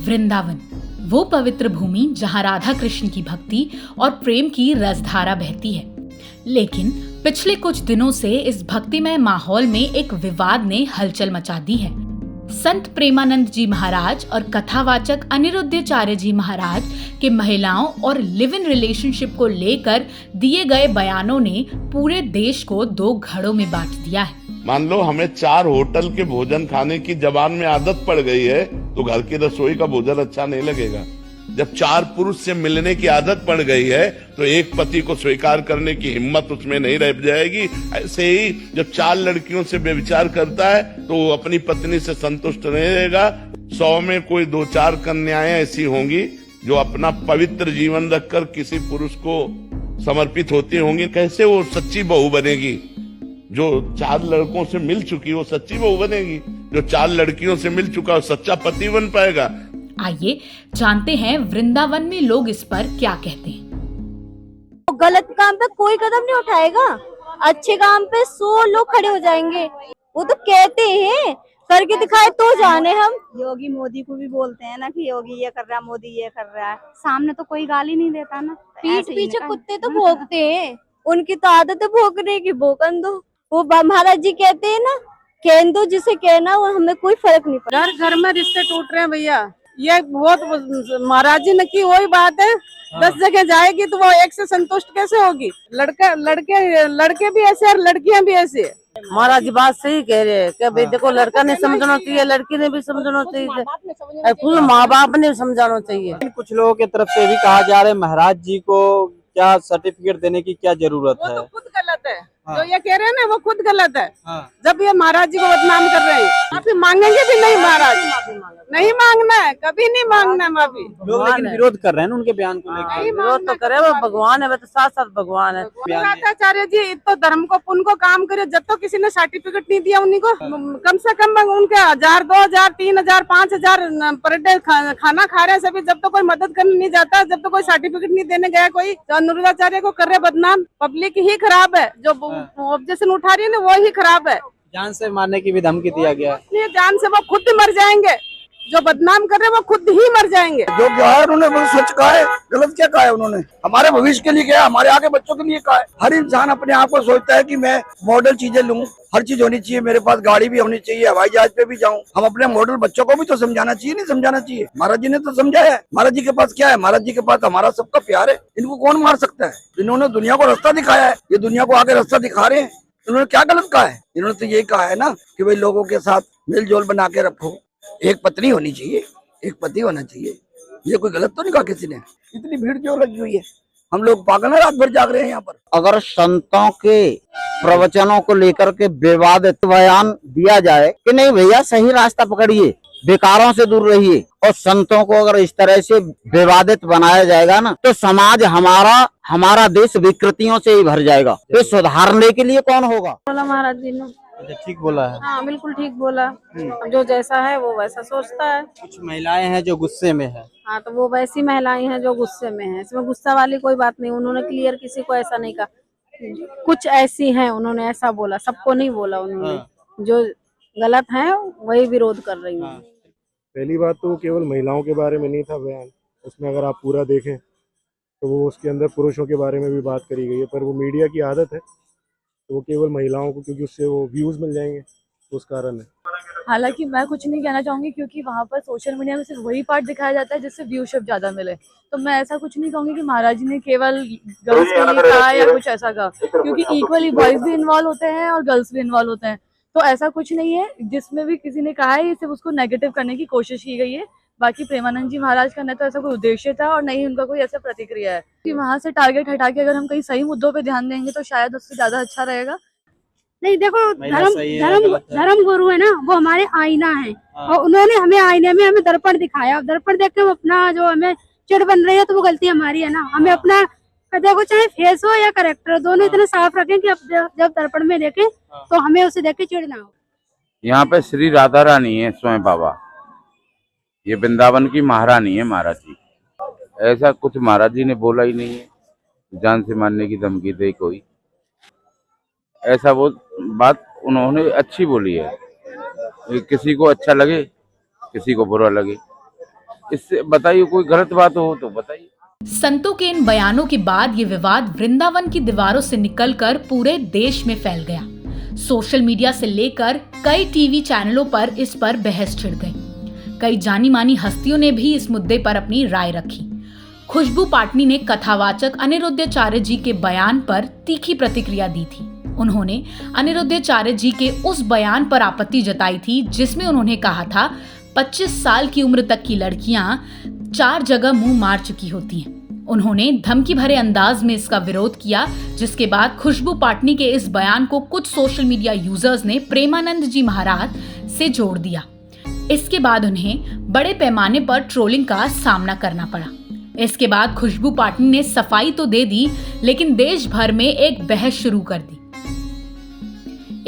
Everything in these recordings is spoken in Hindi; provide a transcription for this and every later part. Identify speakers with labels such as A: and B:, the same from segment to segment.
A: वृंदावन, वो पवित्र भूमि जहाँ राधा कृष्ण की भक्ति और प्रेम की रसधारा बहती है। लेकिन पिछले कुछ दिनों से इस भक्तिमय माहौल में एक विवाद ने हलचल मचा दी है। संत प्रेमानंद जी महाराज और कथावाचक अनिरुद्धाचार्य जी महाराज के महिलाओं और लिव इन रिलेशनशिप को लेकर दिए गए बयानों ने पूरे देश को दो घड़ों में बांट दिया है।
B: मान लो हमें 4 होटल के भोजन खाने की जबान में आदत पड़ गई है तो घर की रसोई का भोजन अच्छा नहीं लगेगा। जब 4 पुरुष से मिलने की आदत पड़ गई है तो एक पति को स्वीकार करने की हिम्मत उसमें नहीं रह जाएगी। ऐसे ही जब 4 लड़कियों से व्यभिचार करता है तो वो अपनी पत्नी से संतुष्ट नहीं रहेगा। 100 में कोई 2-4 कन्याएं ऐसी होंगी जो अपना पवित्र जीवन रखकर किसी पुरुष को समर्पित होती होंगी। कैसे वो सच्ची बहू बनेगी? जो 4 लड़कों से मिल चुकी वो सच्ची बहू बनेगी। जो 4 लड़कियों से मिल चुका वो सच्चा पति बन पाएगा।
A: आइए जानते हैं वृंदावन में लोग इस पर क्या कहते हैं।
C: गलत काम पे कोई कदम नहीं उठाएगा, अच्छे काम पे 100 लोग खड़े हो जाएंगे। वो तो कहते हैं, करके दिखाए तो जाने। हम
D: योगी मोदी को भी बोलते हैं ना कि योगी ये कर रहा है, मोदी ये कर रहा है, सामने तो कोई गाली नहीं देता ना।
C: पीठ पीछे कुत्ते तो भौंकते हैं, उनकी तो आदत है भौंकने की, भौंकन दो। वो महाराज जी कहते हैं ना, कहन दो जिसे कहना, वो हमें कोई फर्क नहीं पड़ता।
E: घर घर में रिश्ते टूट रहे हैं भैया। ये बहुत महाराज जी ने की वही बात है। 10 जगह जाएगी तो वो एक से संतुष्ट कैसे होगी? लड़के भी ऐसे और लड़कियां भी ऐसी है।
F: महाराज जी बात सही कह रहे हैं कि भाई देखो, लड़का ने समझना चाहिए, लड़की ने भी समझना चाहिए, पूरे माँ बाप ने समझाना चाहिए।
G: कुछ लोगों की तरफ से भी कहा जा रहा है महाराज जी को क्या सर्टिफिकेट देने की क्या जरूरत है?
E: वो तो खुद गलत है। जो ये कह रहे हैं ना वो खुद गलत है।
G: हाँ।
E: जब ये महाराज जी को बदनाम कर रहे हैं, माफी मांगेंगे भी नहीं महाराज? नहीं मांगना है, कभी नहीं मांगना है माफी।
G: लोग लेकिन विरोध कर रहे हैं ना उनके बयान को लेकर।
F: विरोध तो करे, वो भगवान है, वो तो साथ साथ भगवान है।
E: आचार्य जी तो धर्म को पुण्य को काम करे। जब तो किसी ने सर्टिफिकेट नहीं दिया उन्हीं को, कम से कम उनके 1000, 2000, 3000, 5000 पर डे खाना खा रहे हैं सभी। जब तो कोई मदद करने नहीं जाता, जब तो कोई सर्टिफिकेट नहीं देने गया कोई, तो अनिरुद्धाचार्य को कर रहे बदनाम। पब्लिक ही खराब है, जो ऑब्जेक्शन उठा रही है ना वो ही खराब है।
G: जान से मारने की भी धमकी दिया गया है।
E: जान से वो खुद मर जाएंगे, जो बदनाम कर रहे हैं वो खुद ही मर जाएंगे।
H: जो क्या है उन्होंने बहुत सच कहा है, गलत क्या कहा है उन्होंने? हमारे भविष्य के लिए क्या है, हमारे आगे बच्चों के लिए कहा है। हर इंसान अपने आप को सोचता है कि मैं मॉडल चीजें लूं, हर चीज होनी चाहिए, मेरे पास गाड़ी भी होनी चाहिए, हवाई जहाज पे भी जाऊं। हम अपने मॉडल बच्चों को भी तो समझाना चाहिए, नहीं समझाना चाहिए? महाराज जी ने तो समझाया है। महाराज जी के पास क्या है? महाराज जी के पास हमारा सबका प्यार है। इनको कौन मार सकता है? इन्होंने दुनिया को रास्ता दिखाया है, ये दुनिया को आगे रास्ता दिखा रहे हैं। इन्होंने क्या गलत कहा है? इन्होंने तो यही कहा है ना कि भाई लोगों के साथ मिलजोल बना के रखो, एक पत्नी होनी चाहिए, एक पति होना चाहिए। ये कोई गलत तो नहीं कहा किसी ने? इतनी भीड़ क्यों लगी हुई है? हम लोग पागल है, रात भर जाग रहे हैं यहाँ पर।
I: अगर संतों के प्रवचनों को लेकर के विवादित बयान दिया जाए कि नहीं भैया सही रास्ता पकड़िए, बेकारों से दूर रहिए, और संतों को अगर इस तरह से विवादित बनाया जाएगा ना तो समाज हमारा देश विकृतियों से ही भर जाएगा। तो सुधारने के लिए कौन होगा?
E: बोला महाराज जी ने।
G: ठीक बोला है।
E: हाँ बिल्कुल ठीक बोला। जो जैसा है वो वैसा सोचता है।
G: कुछ महिलाएं हैं जो गुस्से में है।
E: हाँ तो वो वैसी महिलाएं हैं जो गुस्से में हैं। इसमें गुस्सा वाली कोई बात नहीं। उन्होंने क्लियर किसी को ऐसा नहीं कहा, कुछ ऐसी हैं उन्होंने ऐसा बोला, सबको नहीं बोला उन्होंने।
G: हाँ।
E: जो गलत है वही विरोध कर रही है।
J: पहली बात तो केवल महिलाओं के बारे में नहीं था बयान, उसमें अगर आप पूरा देखें तो वो उसके अंदर पुरुषों के बारे में भी बात करी गई है। पर वो मीडिया की आदत है तो वो केवल महिलाओं को, क्योंकि उससे वो व्यूज मिल जाएंगे, तो उस कारण है।
K: हालांकि मैं कुछ नहीं कहना चाहूंगी क्योंकि वहाँ पर सोशल मीडिया में सिर्फ वही पार्ट दिखाया जाता है जिससे व्यूशिप ज्यादा मिले। तो मैं ऐसा कुछ नहीं कहूंगी कि महाराज जी ने केवल गर्ल्स के लिए कहा या कुछ ऐसा कहा, क्योंकि इक्वली बॉयज भी इन्वॉल्व होते हैं और गर्ल्स भी इन्वॉल्व होते हैं। तो ऐसा कुछ नहीं है, जिसमें भी किसी ने कहा है ये सिर्फ उसको नेगेटिव करने की कोशिश की गई है। बाकी प्रेमानंद जी महाराज का न तो ऐसा कोई उद्देश्य था और न ही उनका कोई ऐसा प्रतिक्रिया है कि वहाँ से टारगेट हटा के अगर हम कहीं सही मुद्दों पे ध्यान देंगे तो शायद उससे ज्यादा अच्छा रहेगा।
D: नहीं देखो, धर्म गुरु है ना, वो हमारे आईना है। और उन्होंने हमें आईने में हमें दर्पण दिखाया। दर्पण देख के हम अपना जो हमें चिड़ बन रही है तो वो गलती हमारी है ना। हमें अपना देखो, चाहे फेस हो या करेक्टर, दोनों इतने साफ रखें कि जब दर्पण में देखें तो हमें उसे देख के चिड़ ना हो।
L: यहाँ पे श्री राधा रानी है स्वयं बाबा, ये वृंदावन की महारानी है महाराज जी। ऐसा कुछ महाराज जी ने बोला ही नहीं है। जान से मारने की धमकी दे कोई, ऐसा वो बात उन्होंने अच्छी बोली है। किसी को अच्छा लगे, किसी को बुरा लगे, इससे बताइए, कोई गलत बात हो तो बताइए।
A: संतों के इन बयानों के बाद ये विवाद वृंदावन की दीवारों से निकलकर पूरे देश में फैल गया। सोशल मीडिया से लेकर कई टीवी चैनलों पर इस पर बहस छिड़ गई। कई जानी मानी हस्तियों ने भी इस मुद्दे पर अपनी राय रखी। खुशबू पाटनी ने कथावाचक अनिरुद्धाचार्य जी के बयान पर तीखी प्रतिक्रिया दी थी। उन्होंने अनिरुद्धाचार्य जी के उस बयान पर आपत्ति जताई थी जिसमें उन्होंने कहा था 25 साल की उम्र तक की लड़कियां 4 जगह मुंह मार चुकी होती हैं। उन्होंने धमकी भरे अंदाज में इसका विरोध किया, जिसके बाद खुशबू पाटनी के इस बयान को कुछ सोशल मीडिया यूजर्स ने प्रेमानंद जी महाराज से जोड़ दिया। इसके बाद उन्हें बड़े पैमाने पर ट्रोलिंग का सामना करना पड़ा। इसके बाद खुशबू पाटनी ने सफाई तो दे दी, लेकिन देश भर में एक बहस शुरू कर दी।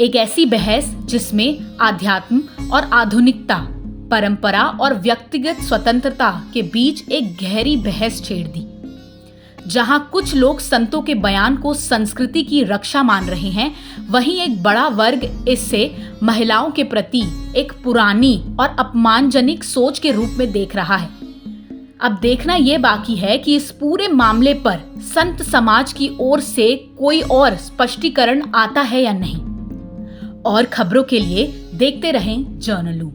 A: एक ऐसी बहस जिसमें आध्यात्म और आधुनिकता, परंपरा और व्यक्तिगत स्वतंत्रता के बीच एक गहरी बहस छेड़ दी। जहां कुछ लोग संतों के बयान को संस्कृति की रक्षा मान रहे हैं, वहीं एक बड़ा वर्ग इससे महिलाओं के प्रति एक पुरानी और अपमानजनक सोच के रूप में देख रहा है। अब देखना यह बाकी है कि इस पूरे मामले पर संत समाज की ओर से कोई और स्पष्टीकरण आता है या नहीं। और खबरों के लिए देखते रहें जर्नलू।